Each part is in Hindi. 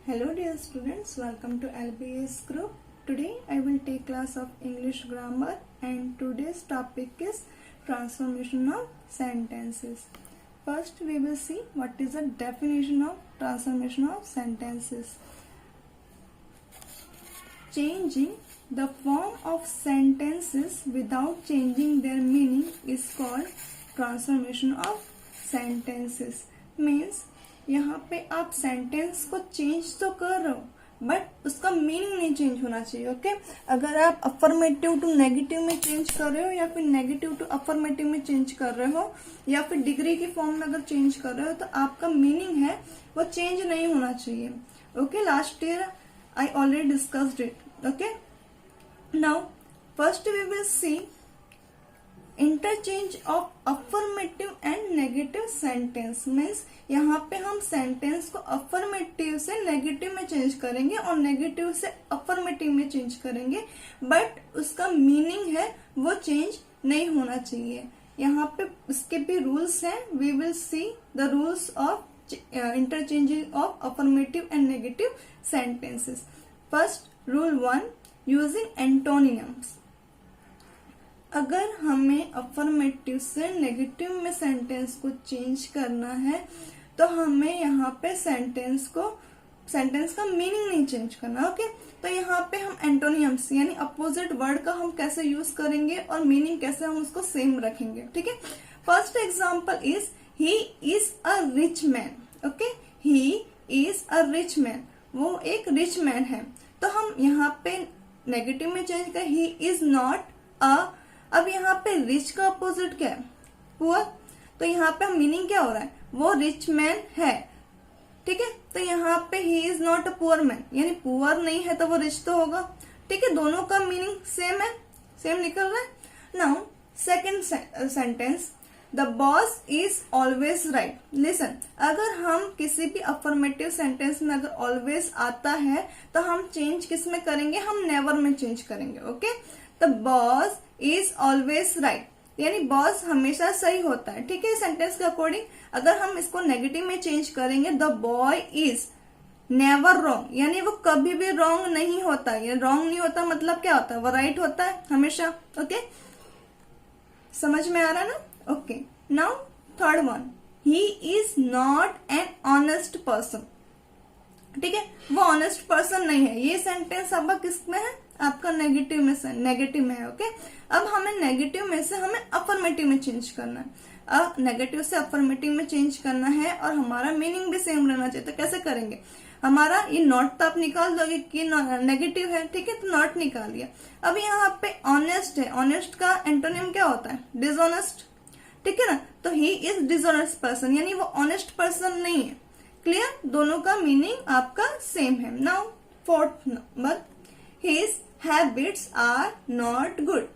Hello dear students, welcome to LBS group. Today I will take class of English grammar and today's topic is transformation of sentences. First we will see what is the definition of transformation of sentences. Changing the form of sentences without changing their meaning is called transformation of sentences. Means यहाँ पे आप सेंटेंस को चेंज तो कर रहे हो बट उसका मीनिंग नहीं चेंज होना चाहिए. ओके अगर आप अफर्मेटिव टू नेगेटिव में चेंज कर रहे हो या फिर नेगेटिव टू अफर्मेटिव में चेंज कर रहे हो या फिर डिग्री की फॉर्म में अगर चेंज कर रहे हो तो आपका मीनिंग है वो चेंज नहीं होना चाहिए. Okay last year I already discussed it. Okay now first we will see interchange of affirmative and negative sentence. Means यहाँ पे हम सेंटेंस को अफर्मेटिव से नेगेटिव में चेंज करेंगे और नेगेटिव से अफर्मेटिव में चेंज करेंगे बट उसका मीनिंग है वो चेंज नहीं होना चाहिए. यहाँ पे उसके भी रूल्स हैं. We will see the rules of interchanging of affirmative and negative sentences. First rule 1 using antonyms. अगर हमें अफर्मेटिव से नेगेटिव में सेंटेंस को चेंज करना है तो हमें यहाँ पे सेंटेंस का मीनिंग नहीं चेंज करना. ओके तो यहाँ पे हम एंटोनिम्स यानी अपोजिट वर्ड का हम कैसे यूज करेंगे और मीनिंग कैसे हम उसको सेम रखेंगे. ठीक है first example is he is a rich man. Okay he is a rich man. वो एक रिच मैन है तो हम यहाँ पे नेगेटिव में चेंज कर ही इज नॉट अ. अब यहाँ पे रिच का अपोजिट क्या है? पुअर. तो यहाँ पे मीनिंग क्या हो रहा है? वो रिच मैन है. ठीक है तो यहाँ पे he is not a poor man यानी पुअर नहीं है तो वो रिच तो होगा. ठीक है दोनों का मीनिंग सेम है, सेम निकल रहा है. Now second sentence the boss is always right. Listen अगर हम किसी भी अफर्मेटिव सेंटेंस में अगर ऑलवेज आता है तो हम चेंज किस में करेंगे? हम नेवर में चेंज करेंगे. Okay the boss is always right यानी बॉस हमेशा सही होता है. ठीक है सेंटेंस के अकॉर्डिंग अगर हम इसको नेगेटिव में चेंज करेंगे the boy is never wrong यानी वो कभी भी रॉन्ग नहीं होता. ये रॉन्ग नहीं होता मतलब क्या होता है? वो राइट होता है हमेशा. ओके समझ में आ रहा है ना. Okay now third one he is not an honest person. ठीक है वो ऑनेस्ट पर्सन नहीं है. ये सेंटेंस आपका किस में है? आपका नेगेटिव में है. ओके अब हमें नेगेटिव में से हमें अफर्मेटिव में चेंज करना है. अब नेगेटिव से अफर्मेटिव में चेंज करना है और हमारा मीनिंग भी सेम रहना चाहिए. तो कैसे करेंगे? हमारा ये नॉट तो आप निकाल दोगे कि नेगेटिव है. ठीक है तो नॉट निकाल लिया. अब यहाँ पे ऑनेस्ट है. ऑनेस्ट का एंटोनिम क्या होता है? डिसऑनेस्ट. ठीक है ना तो ही इज डिसऑनेस्ट पर्सन यानी वो ऑनेस्ट पर्सन नहीं है. क्लियर दोनों का मीनिंग आपका सेम है. Now fourth number his habits are not good.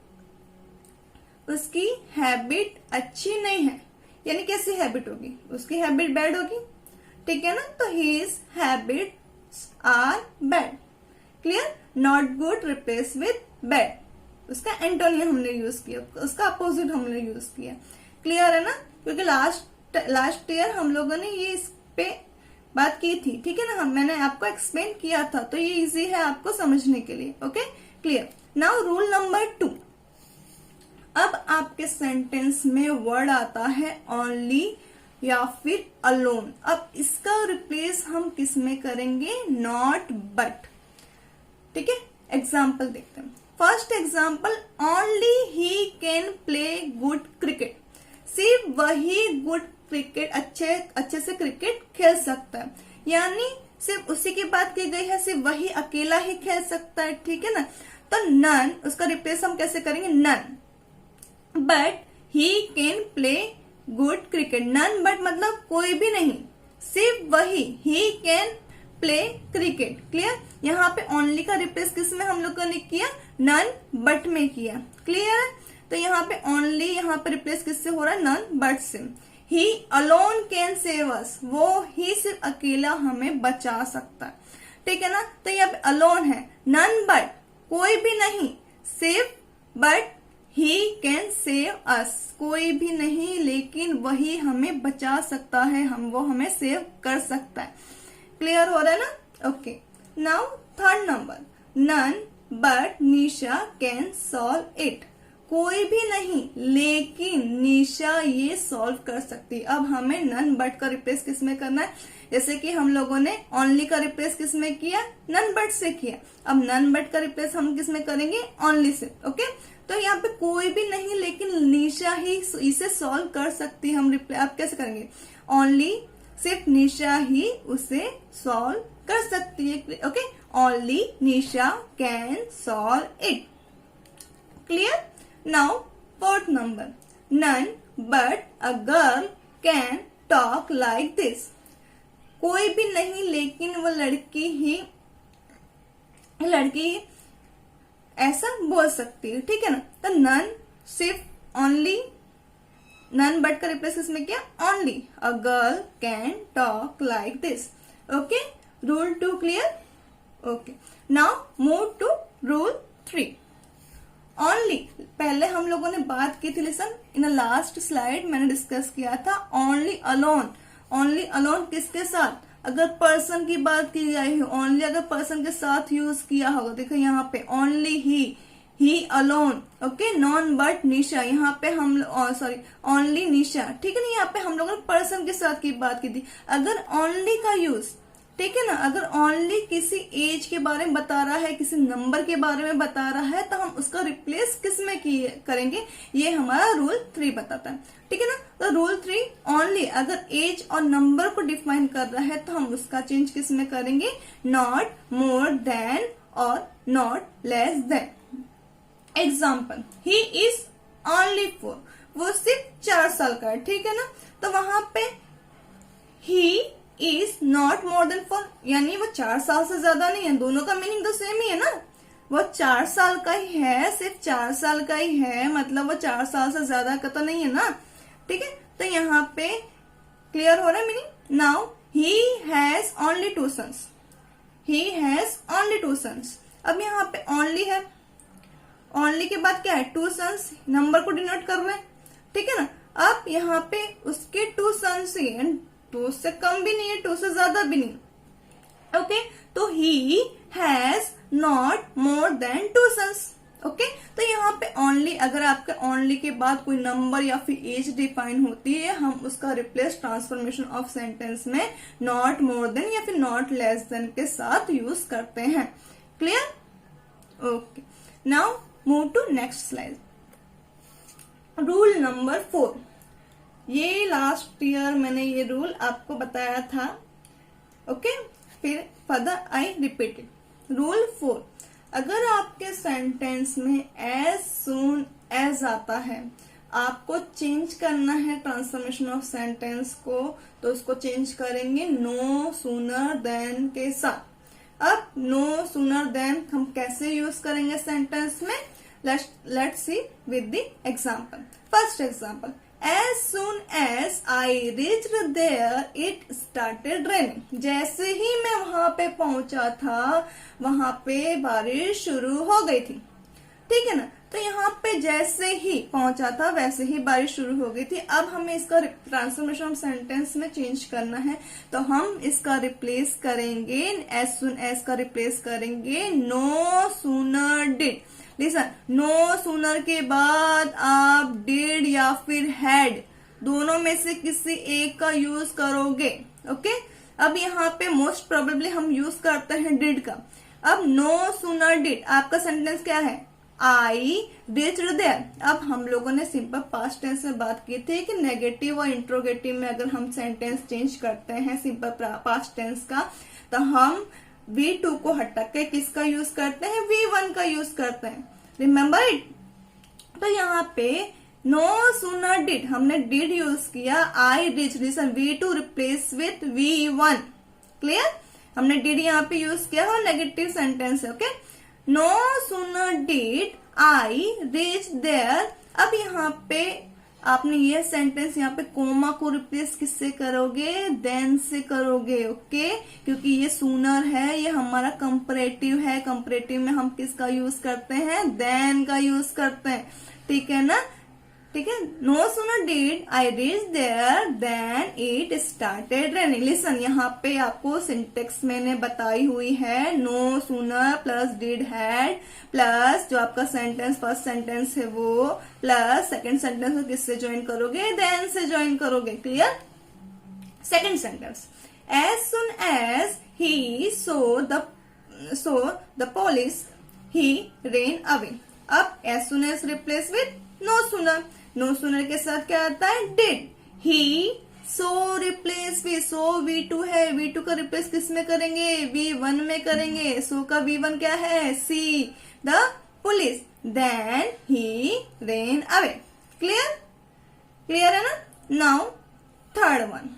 उसकी हैबिट अच्छी नहीं है यानी कैसी हैबिट होगी? उसकी हैबिट बैड होगी. ठीक है ना तो his habits are bad. Clear not good replace with bad. उसका एंटोनियम हमने यूज किया, उसका अपोजिट हमने यूज किया. क्लियर है ना क्योंकि लास्ट ईयर हम लोगों ने ये इस पे बात की थी. ठीक है ना मैंने आपको एक्सप्लेन किया था तो ये इजी है आपको समझने के लिए. Okay clear. Now rule number 2. अब आपके सेंटेंस में वर्ड आता है ओनली या फिर अलोन. अब इसका रिप्लेस हम किस में करेंगे? Not but. ठीक है एग्जाम्पल देखते हैं. First example only he can play good cricket. सिर्फ वही गुड क्रिकेट अच्छे से क्रिकेट खेल सकता है यानी सिर्फ उसी की बात की गई है. सिर्फ वही अकेला ही खेल सकता है. ठीक है ना तो नन उसका रिप्लेस हम कैसे करेंगे? None. But he can play good cricket. None but मतलब कोई भी नहीं, सिर्फ वही he can play cricket. Clear यहाँ पे ओनली का रिप्लेस किस में हम लोगों ने किया? नन बट में किया. क्लियर है तो यहाँ पे ओनली यहाँ पे रिप्लेस किससे हो रहा है? नन बट से. ही अलोन कैन सेव अस. वो ही सिर्फ अकेला हमें बचा सकता है. ठीक है ना तो यहाँ पे अलोन है. नन बट कोई भी नहीं, सिर्फ but he can save us कोई भी नहीं लेकिन वही हमें बचा सकता है, वो हमें सेव कर सकता है. क्लियर हो रहा है ना. Okay, now third number, none but Nisha can solve it. कोई भी नहीं लेकिन निशा ये सॉल्व कर सकती। अब हमें नन बट का रिप्लेस किस में करना है, जैसे कि हम लोगों ने ओनली का रिप्लेस किस में किया, नन बट से किया। अब नन बट का रिप्लेस हम किस में करेंगे, ओनली से। ओके, तो यहाँ पे कोई भी नहीं लेकिन निशा ही इसे सॉल्व कर सकती। हम रिप्लेस आप कैसे करेंगे, ओनली, सिर्फ निशा ही उसे सॉल्व कर सकती है। Okay, only Nisha can solve it. Clear. Now fourth number, none but a girl can talk like this. कोई भी नहीं लेकिन वो लड़की ऐसा बोल सकती है। ठीक है ना, तो नन सिर्फ ओनली, नन बट का रिप्लेस इसमें क्या, only. A girl can talk like this. Okay, rule 2 clear. Okay, now move to rule 3। Only, पहले हम लोगों ने बात की थी, लिसन इन लास्ट स्लाइड मैंने डिस्कस किया था ओनली अलोन। ओनली अलोन किसके साथ, अगर पर्सन की बात की जाए हो, ओनली अगर पर्सन के साथ यूज किया होगा। देखो यहाँ पे ओनली ही alone. Okay, none but Nisha, यहाँ पे हम सॉरी ओनली निशा। ठीक है ना, यहाँ पे हम लोगों ने पर्सन के साथ की बात की थी। अगर ओनली का यूज, ठीक है ना, अगर ओनली किसी एज के बारे में बता रहा है, किसी नंबर के बारे में बता रहा है, तो हम उसका रिप्लेस किस में करेंगे, ये हमारा रूल 3 बताता है। ठीक है ना, तो रूल 3, ओनली अगर एज और नंबर को डिफाइन कर रहा है तो हम उसका चेंज किस में करेंगे, नॉट मोर देन और not less than. Example, he is only 4, वो सिर्फ 4 साल का है। ठीक है ना, तो वहां पे he is not more then 4, यानी वो 4 साल से ज्यादा नहीं है। दोनों का मीनिंग तो सेम ही है ना, वो 4 साल का ही है, सिर्फ 4 साल का ही है, मतलब वो 4 साल से ज्यादा का तो नहीं है ना। ठीक है, तो यहाँ पे क्लियर हो रहा है meaning. Now he has only 2 sons, he has only 2 sons. अब यहाँ पे ओनली है, ओनली के बाद क्या है, 2 सन्स, नंबर को डिनोट कर रहे हैं। ठीक है ना, अब यहाँ पे उसके 2 सन्स ही है, 2 से कम भी नहीं है, 2 से ज्यादा भी नहीं। ओके, तो he has not more than 2 sons. Okay, तो यहाँ पे ओनली, अगर आपके ओनली के बाद कोई नंबर या फिर एज डिफाइन होती है, हम उसका रिप्लेस ट्रांसफॉर्मेशन ऑफ सेंटेंस में नॉट मोर देन या फिर नॉट लेस देन के साथ यूज करते हैं। Clear. Okay, now move to next slide. Rule number 4, ये लास्ट ईयर मैंने ये रूल आपको बताया था। ओके, फिर फर्दर आई रिपीटेड। रूल 4, अगर आपके सेंटेंस में एज सून एज आता है, आपको चेंज करना है ट्रांसफॉर्मेशन ऑफ सेंटेंस को, तो उसको चेंज करेंगे नो सूनर देन के साथ। अब नो सूनर देन हम कैसे यूज करेंगे सेंटेंस में, let's see with the example. First example, As soon as I reached there, it started raining. जैसे ही मैं वहां पे पहुंचा था, वहां पे बारिश शुरू हो गई थी। ठीक है ना, तो यहाँ पे जैसे ही पहुंचा था वैसे ही बारिश शुरू हो गई थी। अब हमें इसका ट्रांसफॉर्मेशन ऑफ सेंटेंस में चेंज करना है, तो हम इसका रिप्लेस करेंगे, एज सुन एज का रिप्लेस करेंगे no sooner did. Listen, no sooner के बाद आप डिड या फिर हैड, दोनों में से किसी एक का यूज करोगे। ओके, अब यहाँ पे मोस्ट प्रोबेबली हम यूज करते हैं डिड का। अब नो सूनर डिड, आपका सेंटेंस क्या है, आई रीच्ड देयर। अब हम लोगों ने सिंपल पास्ट टेंस में बात की थी कि नेगेटिव और इंट्रोगेटिव में अगर हम सेंटेंस चेंज करते हैं सिंपल पास्ट टेंस का, तो हम V2 को हटा के किसका यूज करते हैं, V1 का यूज करते हैं। Remember it. तो यहाँ पे नो सूनर डिड, हमने डिड यूज किया, I reach, listen V2 replace with V1। Clear, हमने डिड यहाँ पे यूज किया और नेगेटिव सेंटेंस है। Okay, no sooner did I reach there. अब यहाँ पे आपने ये सेंटेंस यहाँ पे कोमा को रिप्लेस किससे करोगे, देन से करोगे। ओके, क्योंकि ये सूनर है, ये हमारा कंपैरेटिव है, कंपैरेटिव में हम किसका यूज करते हैं, देन का यूज करते हैं। ठीक है ना, ठीक है, no sooner did I reach there then it started raining. Listen, यहाँ पे आपको सिंटेक्स मैंने बताई हुई है, no sooner plus did had plus जो आपका सेंटेंस फर्स्ट सेंटेंस है वो प्लस सेकंड सेंटेंस को किससे ज्वाइन करोगे, देन से ज्वाइन करोगे। Clear. Second sentence, as soon as he saw the police he ran away. अब as soon as replace with no sooner, no sooner के साथ क्या आता है, did. He saw replace V, so V2 है, V2 का रिप्लेस किस में करेंगे, V1 में करेंगे। सो का V1 क्या है, see, the police. Then he ran away. Clear, clear है ना। Now third one,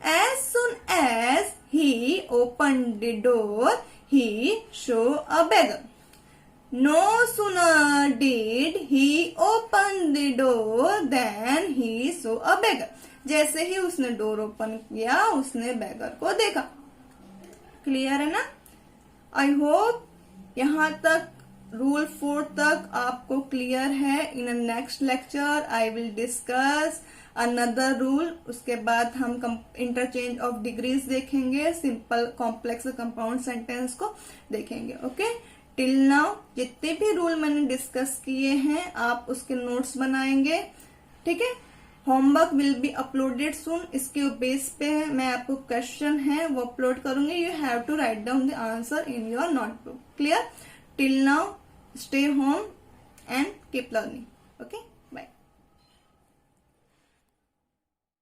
as soon as he open the door he saw a beggar। No sooner did he open the door than he saw a beggar। जैसे ही उसने डोर ओपन किया उसने बैगर को देखा। क्लियर है ना। आई होप यहां तक रूल 4 तक आपको क्लियर है। In next lecture I will discuss another rule. उसके बाद हम इंटरचेंज ऑफ डिग्रीज देखेंगे, सिंपल कॉम्प्लेक्स कंपाउंड सेंटेंस को देखेंगे। ओके, टिल नाउ जितने भी रूल मैंने डिस्कस किए हैं आप उसके नोट्स बनाएंगे। ठीक है, होमवर्क विल बी अपलोडेड सून। इसके बेस पे मैं आपको क्वेश्चन है वो अपलोड करूंगी। You have to write down the answer in your notebook. Clear. Till now stay home and keep learning. Okay.